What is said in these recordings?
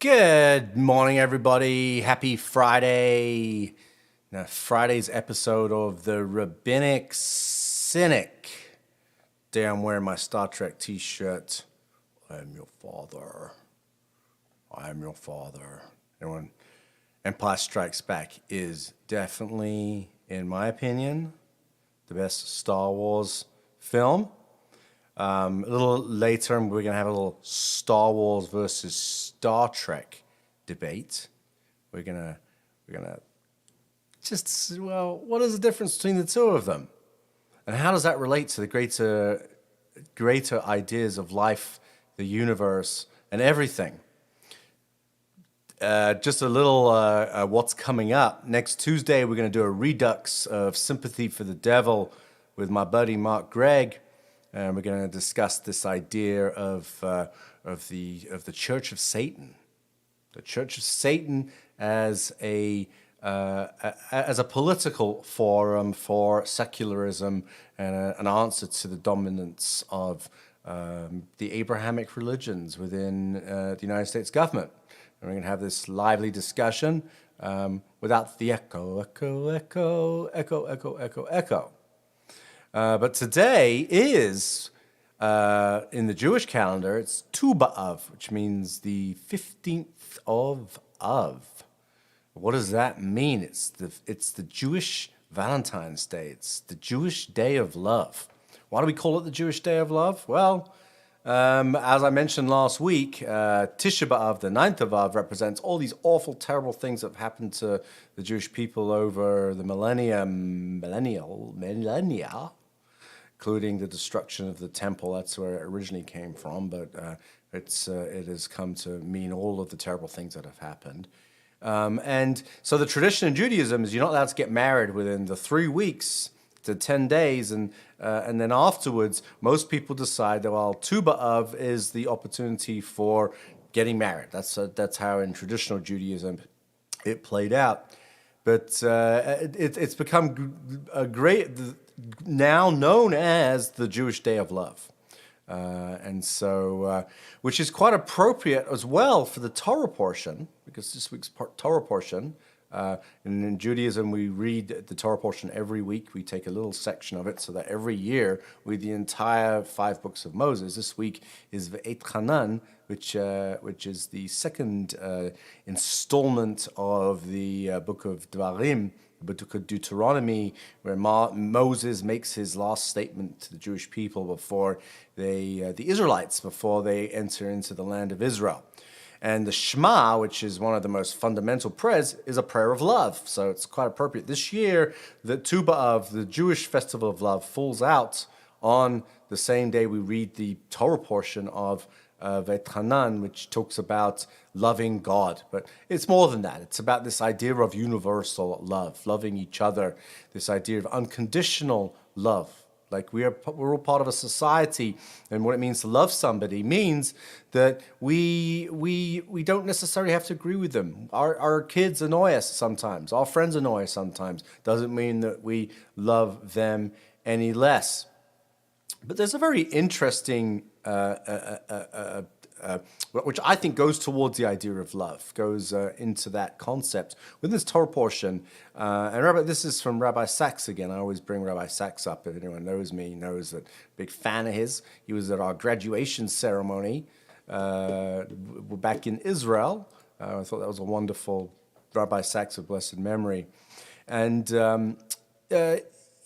Good morning, everybody. Happy Friday. Now, Friday's episode of the Rabbinic Cynic. Today I'm wearing my Star Trek t-shirt. I am your father. I am your father. Anyone? Empire Strikes Back is definitely, in my opinion, the best Star Wars film. A little later, we're going to have a little Star Wars versus Star Trek debate. We're gonna just, well, what is the difference between the two of them, and how does that relate to the greater ideas of life, the universe, and everything? Just a little what's coming up. Next Tuesday, we're going to do a redux of Sympathy for the Devil with my buddy Mark Gregg. And we're going to discuss this idea of the Church of Satan, the Church of Satan as a political forum for secularism and an answer to the dominance of the Abrahamic religions within the United States government. And we're going to have this lively discussion without the echo. But today is, in the Jewish calendar, it's Tu B'Av, which means the 15th of Av. What does that mean? It's the Jewish Valentines Day. It's the Jewish Day of Love. Why do we call it the Jewish Day of Love? Well, as I mentioned last week, Tisha B'Av, the 9th of Av, represents all these awful, terrible things that have happened to the Jewish people over the millennia, including the destruction of the temple. That's where it originally came from, but it has come to mean all of the terrible things that have happened. And so the tradition in Judaism is you're not allowed to get married within the 3 weeks to 10 days, and then afterwards, most people decide that, well, Tu B'Av is the opportunity for getting married. That's how in traditional Judaism it played out. But it's become a great, now known as the Jewish Day of Love. And so, which is quite appropriate as well for the Torah portion, because this week's Torah portion, and in Judaism, we read the Torah portion every week. We take a little section of it so that every year we read the entire 5 books of Moses. This week is Ve'et Hanan, which is the second installment of the book of Dvarim, the book of Deuteronomy, where Moses makes his last statement to the Jewish people before the Israelites, before they enter into the land of Israel. And the Shema, which is one of the most fundamental prayers, is a prayer of love. So it's quite appropriate. This year, the Tu B'Av, the Jewish festival of love, falls out on the same day we read the Torah portion of Ve'et Hanan, which talks about loving God. But it's more than that. It's about this idea of universal love, loving each other, this idea of unconditional love. Like we're all part of a society, and what it means to love somebody means that we don't necessarily have to agree with them. Our kids annoy us sometimes. Our friends annoy us sometimes. Doesn't mean that we love them any less. But there's a very interesting, which I think goes towards the idea of love, goes into that concept with this Torah portion. And this is from Rabbi Sachs again. I always bring Rabbi Sachs up. If anyone knows me, knows that I'm a big fan of his. He was at our graduation ceremony back in Israel. I thought that was a wonderful Rabbi Sachs of blessed memory. And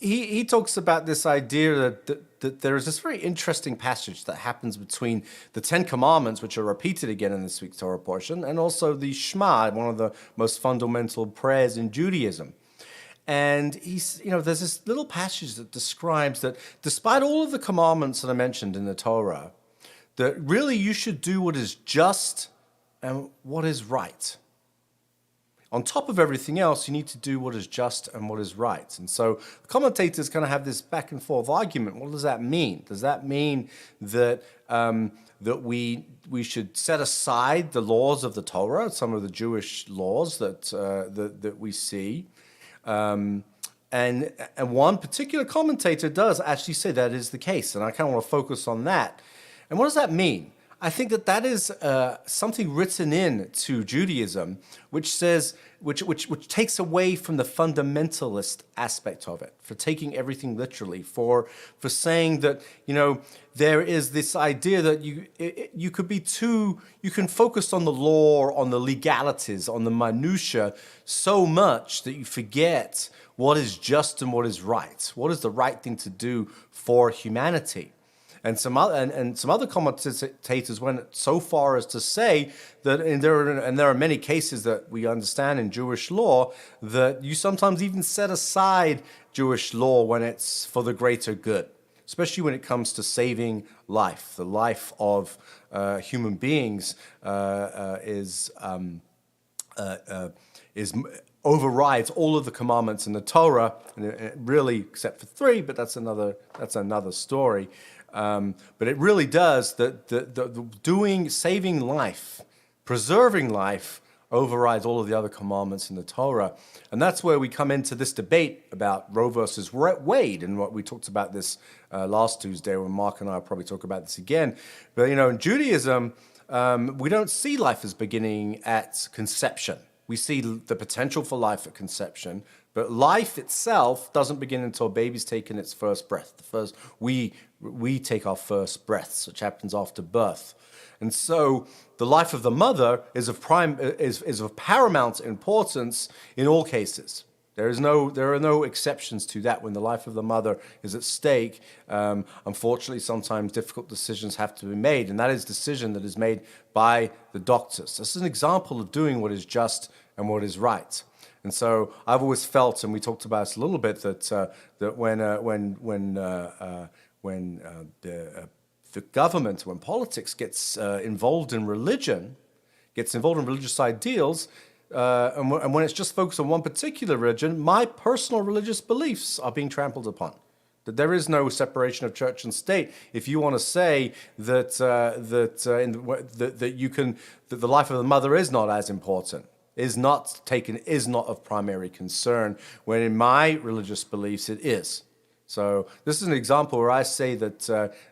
he talks about this idea that there is this very interesting passage that happens between the 10 Commandments, which are repeated again in this week's Torah portion, and also the Shema, one of the most fundamental prayers in Judaism. And there's this little passage that describes that despite all of the commandments that are mentioned in the Torah, that really you should do what is just and what is right. On top of everything else, you need to do what is just and what is right. And so the commentators kind of have this back and forth argument. What does that mean? Does that mean that that we should set aside the laws of the Torah, some of the Jewish laws that we see? And one particular commentator does actually say that is the case, and I kind of want to focus on that. And what does that mean? I think that is something written in to Judaism, which says, which takes away from the fundamentalist aspect of it, for taking everything literally, for saying that, you know, there is this idea that you could be you can focus on the law, on the legalities, on the minutia so much that you forget what is just and what is right, what is the right thing to do for humanity. And some other commentators went so far as to say that, there are many cases that we understand in Jewish law that you sometimes even set aside Jewish law when it's for the greater good, especially when it comes to saving life. The life of human beings overrides all of the commandments in the Torah, really, except for 3, but that's another story. But it really does saving life, preserving life, overrides all of the other commandments in the Torah. And that's where we come into this debate about Roe versus Wade, and what we talked about this last Tuesday, when Mark and I will probably talk about this again. But, you know, in Judaism, we don't see life as beginning at conception. We see the potential for life at conception, but life itself doesn't begin until a baby's taken its first breath. We take our first breaths, which happens after birth. And so the life of the mother is of paramount importance in all cases. There are no exceptions to that when the life of the mother is at stake. Unfortunately, sometimes difficult decisions have to be made, and that is a decision that is made by the doctors. This is an example of doing what is just and what is right. And so I've always felt, and we talked about this a little bit, that when the government, when politics gets involved in religion, gets involved in religious ideals, and when it's just focused on one particular religion, my personal religious beliefs are being trampled upon. That there is no separation of church and state. If you want to say that the life of the mother is not as important, is not of primary concern, when in my religious beliefs it is. So this is an example where I say that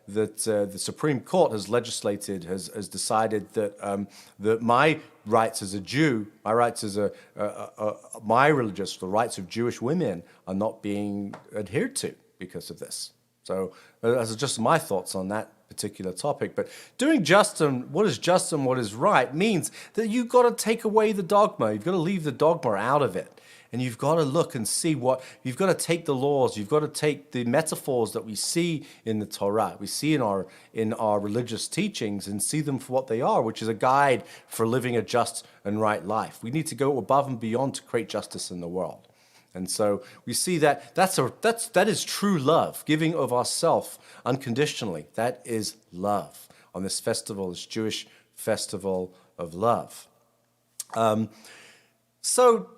the Supreme Court has decided that my rights as a Jew, my rights as the rights of Jewish women are not being adhered to because of this. So those are just my thoughts on that particular topic. But doing what is just and what is right means that you've got to take away the dogma. You've got to leave the dogma out of it. And you've got to look and see you've got to take the laws, you've got to take the metaphors that we see in the Torah, we see in our religious teachings, and see them for what they are, which is a guide for living a just and right life. We need to go above and beyond to create justice in the world. And so we see that is true love, giving of ourself unconditionally. That is love on this festival, this Jewish festival of love. So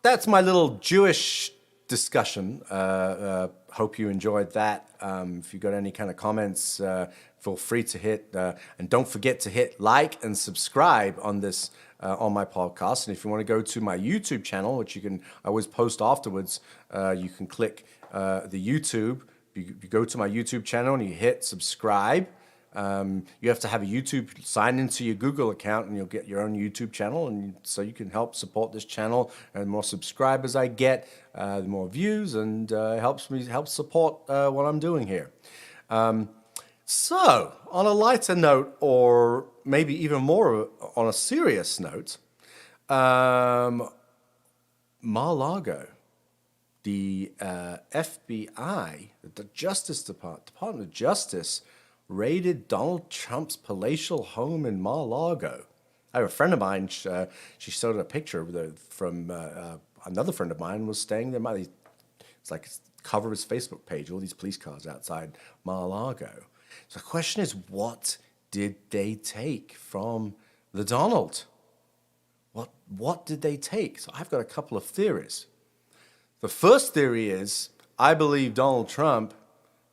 that's my little Jewish discussion. Hope you enjoyed that. If you've got any kind of comments, feel free to hit, and don't forget to hit like and subscribe on this on my podcast. And if you want to go to my YouTube channel, which I always post afterwards, you can click the YouTube. You go to my YouTube channel and you hit subscribe. You have to have a YouTube, sign into your Google account, and you'll get your own YouTube channel, and so you can help support this channel. And the more subscribers I get, the more views, and helps support what I'm doing here. So, on a lighter note, or maybe even more on a serious note, Mar-a-Lago, the FBI, the Department of Justice, raided Donald Trump's palatial home in Mar-a-Lago. I have a friend of mine, she showed a picture from another friend of mine was staying there. It's like cover of his Facebook page, all these police cars outside Mar-a-Lago. So the question is, what did they take from the Donald? What did they take? So I've got a couple of theories. The first theory is, I believe Donald Trump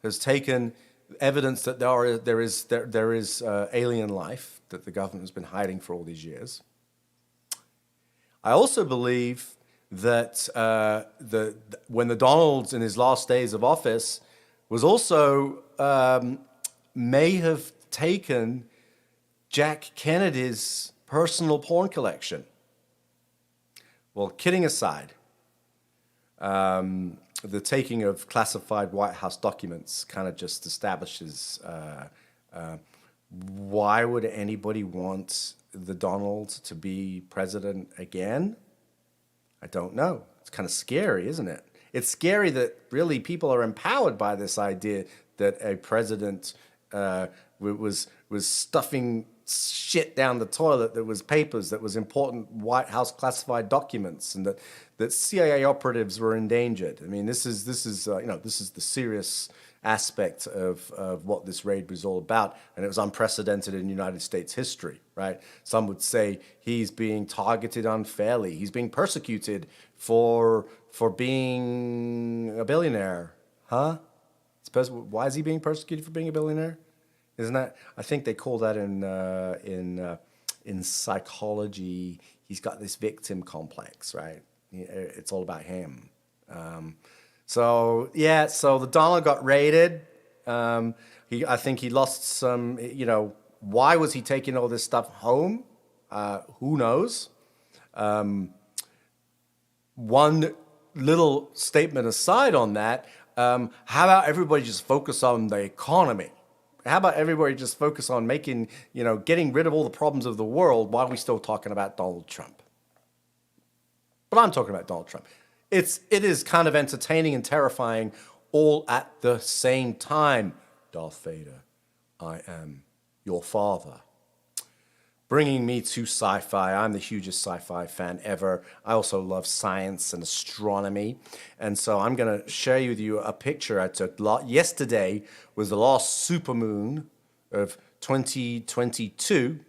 has taken evidence that there is alien life that the government has been hiding for all these years. I also believe that when the Donald in his last days of office was also may have taken Jack Kennedy's personal porn collection. Well, kidding aside, the taking of classified White House documents kind of just establishes why would anybody want the Donald to be president again? I don't know. It's kind of scary, isn't it? It's scary that really people are empowered by this idea that a president was stuffing shit down the toilet that was papers, that was important White House classified documents, and that CIA operatives were endangered. I mean, this is the serious aspect of what this raid was all about, and it was unprecedented in United States history, right? Some would say he's being targeted unfairly. He's being persecuted for being a billionaire, huh? Why is he being persecuted for being a billionaire? Isn't that? I think they call that in psychology. He's got this victim complex, right? It's all about him. So the Donald got raided. I think he lost some. Why was he taking all this stuff home? Who knows? One little statement aside on that. How about everybody just focus on the economy? How about everybody just focus on getting rid of all the problems of the world while we're still talking about Donald Trump? But I'm talking about Donald Trump. It is kind of entertaining and terrifying all at the same time. Darth Vader, I am your father. Bringing me to sci-fi. I'm the hugest sci-fi fan ever. I also love science and astronomy. And so I'm going to share with you a picture I took yesterday. Was the last supermoon of 2022.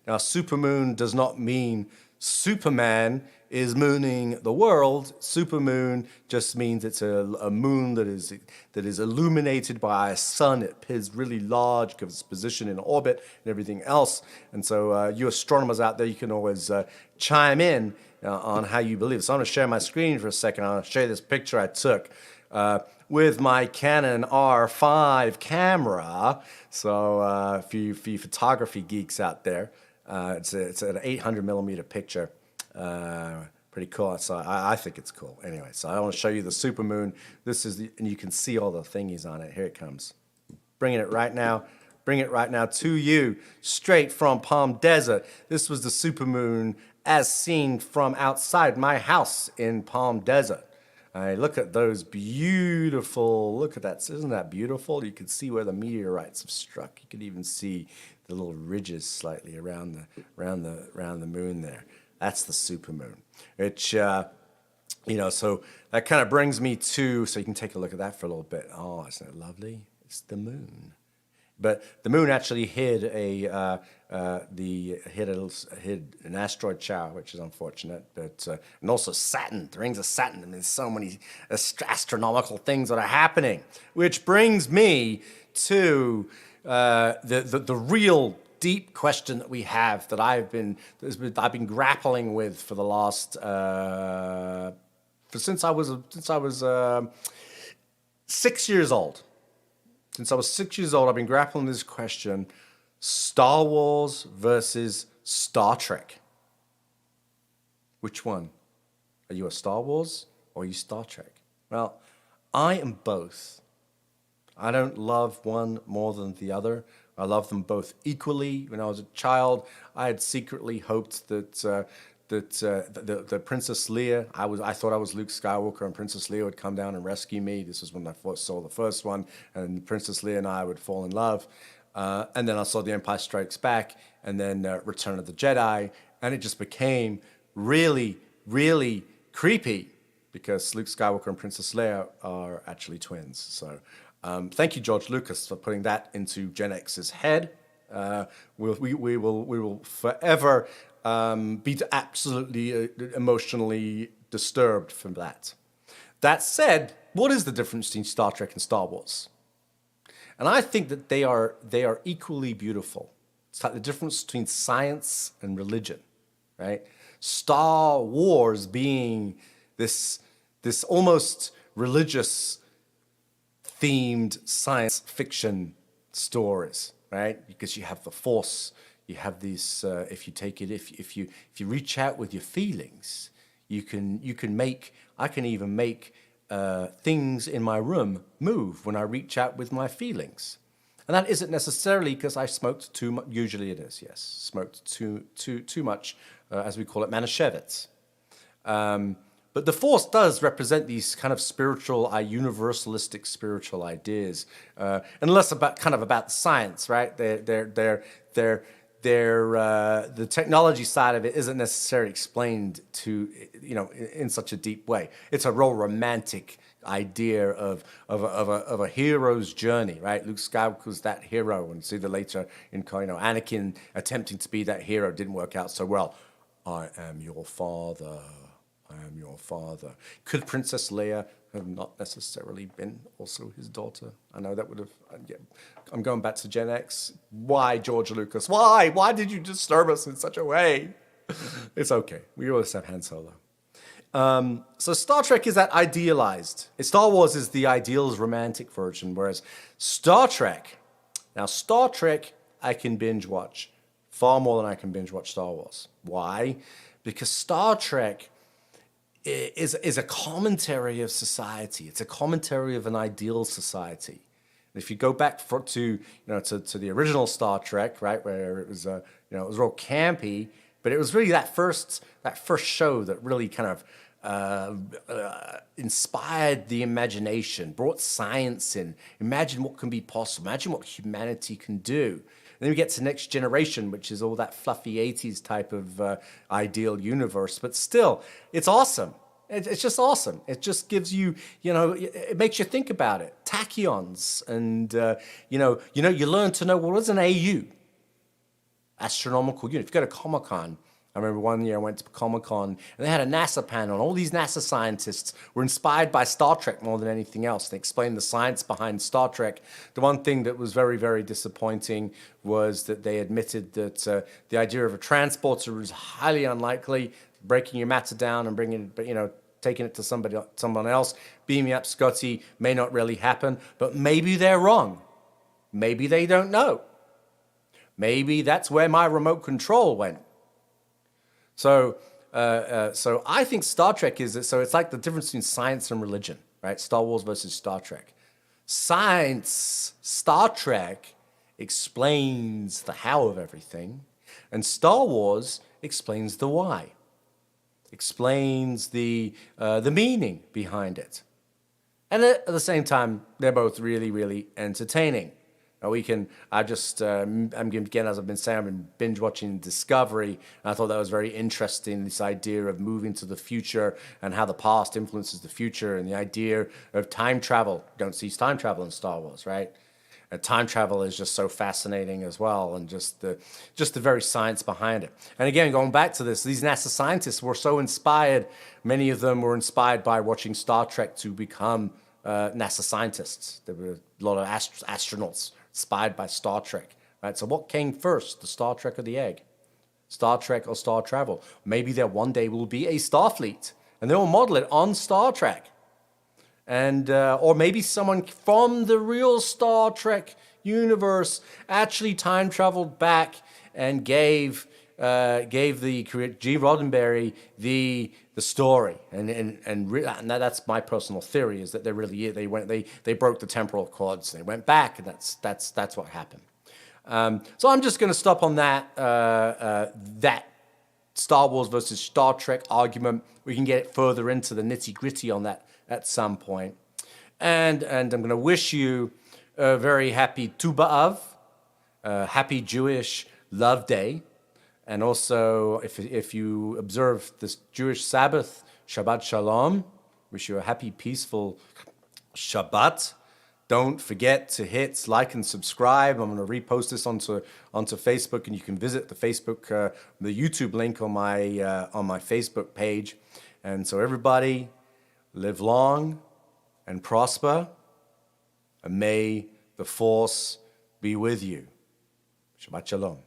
Now, supermoon does not mean Superman is mooning the world. Supermoon just means it's a moon that is illuminated by a sun. It appears really large because of its position in orbit and everything else. And so you astronomers out there, you can always chime in on how you believe. So I'm going to share my screen for a second. I'll show you this picture I took with my Canon R5 camera. So for you photography geeks out there, it's an 800 millimeter picture. Pretty cool. So I think it's cool. Anyway, so I want to show you the supermoon. And you can see all the thingies on it. Here it comes. Bringing it right now to you, straight from Palm Desert. This was the supermoon as seen from outside my house in Palm Desert. Look at those beautiful, look at that, isn't that beautiful? You can see where the meteorites have struck. You can even see the little ridges slightly around the moon there. That's the supermoon. Which, so that kind of brings me to, so you can take a look at that for a little bit. Oh, isn't it lovely? It's the moon. But the moon actually hid an asteroid shower, which is unfortunate. But and also Saturn, the rings of Saturn. I mean, there's so many astronomical things that are happening. Which brings me to the real deep question that we have that I've been grappling with for the last since I was 6 years old. Since I was 6 years old, I've been grappling with this question: Star Wars versus Star Trek. Which one? Are you a Star Wars or are you Star Trek? Well, I am both. I don't love one more than the other. I love them both equally. When I was a child, I had secretly hoped that the Princess Leia, I thought I was Luke Skywalker, and Princess Leia would come down and rescue me. This was when I first saw the first one, and Princess Leia and I would fall in love. And then I saw The Empire Strikes Back, and then Return of the Jedi, and it just became really, really creepy because Luke Skywalker and Princess Leia are actually twins. So thank you, George Lucas, for putting that into Gen X's head. We will forever be absolutely emotionally disturbed from that. That said, what is the difference between Star Trek and Star Wars? And I think that they are equally beautiful. It's like the difference between science and religion, right? Star Wars being this almost religious themed science fiction stories, right? Because you have the Force, You have these. If you take it, if you reach out with your feelings, you can make. I can even make things in my room move when I reach out with my feelings. And that isn't necessarily because I smoked too much. Usually it is, yes. Smoked too much, as we call it, Manischewitz. But the Force does represent these kind of spiritual, universalistic spiritual ideas, and less about the science, right? The technology side of it isn't necessarily explained to, in such a deep way. It's a real romantic idea of a hero's journey, right? Luke Skywalker's that hero, and see the later in Anakin attempting to be that hero didn't work out so well. I am your father. I am your father. Could Princess Leia have not necessarily been also his daughter? I know that would have. Yeah. I'm going back to Gen X. Why, George Lucas? Why? Why did you disturb us in such a way? It's okay. We always have Han Solo. So Star Trek is that idealized. Star Wars is the ideals romantic version, whereas Star Trek I can binge watch far more than I can binge watch Star Wars. Why? Because Star Trek is a commentary of society. It's a commentary of an ideal society. And if you go back to the original Star Trek, right, where it was it was real campy, but it was really that first show that really kind of inspired the imagination, brought science in. Imagine what can be possible. Imagine what humanity can do. And then we get to Next Generation, which is all that fluffy 80s type of ideal universe. But still, it's awesome. It's just awesome. It just gives you, it makes you think about it. Tachyons. And, you learn to know, what is an AU? Astronomical unit. If you go to Comic-Con, I remember one year I went to Comic-Con, and they had a NASA panel, and all these NASA scientists were inspired by Star Trek more than anything else. They explained the science behind Star Trek. The one thing that was very, very disappointing was that they admitted that the idea of a transporter was highly unlikely. Breaking your matter down and taking it to someone else, beaming up Scotty may not really happen, but maybe they're wrong. Maybe they don't know. Maybe that's where my remote control went. So I think Star Trek it's like the difference between science and religion, right? Star Wars versus Star Trek. Science, Star Trek explains the how of everything, and Star Wars explains the why, explains the meaning behind it. And at the same time, they're both really, really entertaining. Now again, as I've been saying, I've been binge watching Discovery, and I thought that was very interesting, this idea of moving to the future and how the past influences the future, and the idea of time travel. Don't see time travel in Star Wars, right? Time travel is just so fascinating as well, and just the very science behind it. And again, going back to this, these NASA scientists were so inspired. Many of them were inspired by watching Star Trek to become NASA scientists. There were a lot of astronauts inspired by Star Trek, right? So what came first, the Star Trek or the egg? Star Trek or Star travel? Maybe there one day will be a Starfleet, and they will model it on Star Trek. And or maybe someone from the real Star Trek universe actually time traveled back and gave the Gene Roddenberry the story, and that's my personal theory, is that they broke the temporal cords, they went back, and that's what happened. So I'm just going to stop on that Star Wars versus Star Trek argument. We can get further into the nitty gritty on that at some point, and I'm going to wish you a very happy Tu B'Av, happy Jewish Love Day. And also, if you observe this Jewish Sabbath, Shabbat Shalom, wish you a happy, peaceful Shabbat. Don't forget to hit like and subscribe. I'm going to repost this onto Facebook, and you can visit the YouTube link on my Facebook page. And so everybody, live long and prosper, and may the Force be with you. Shabbat Shalom.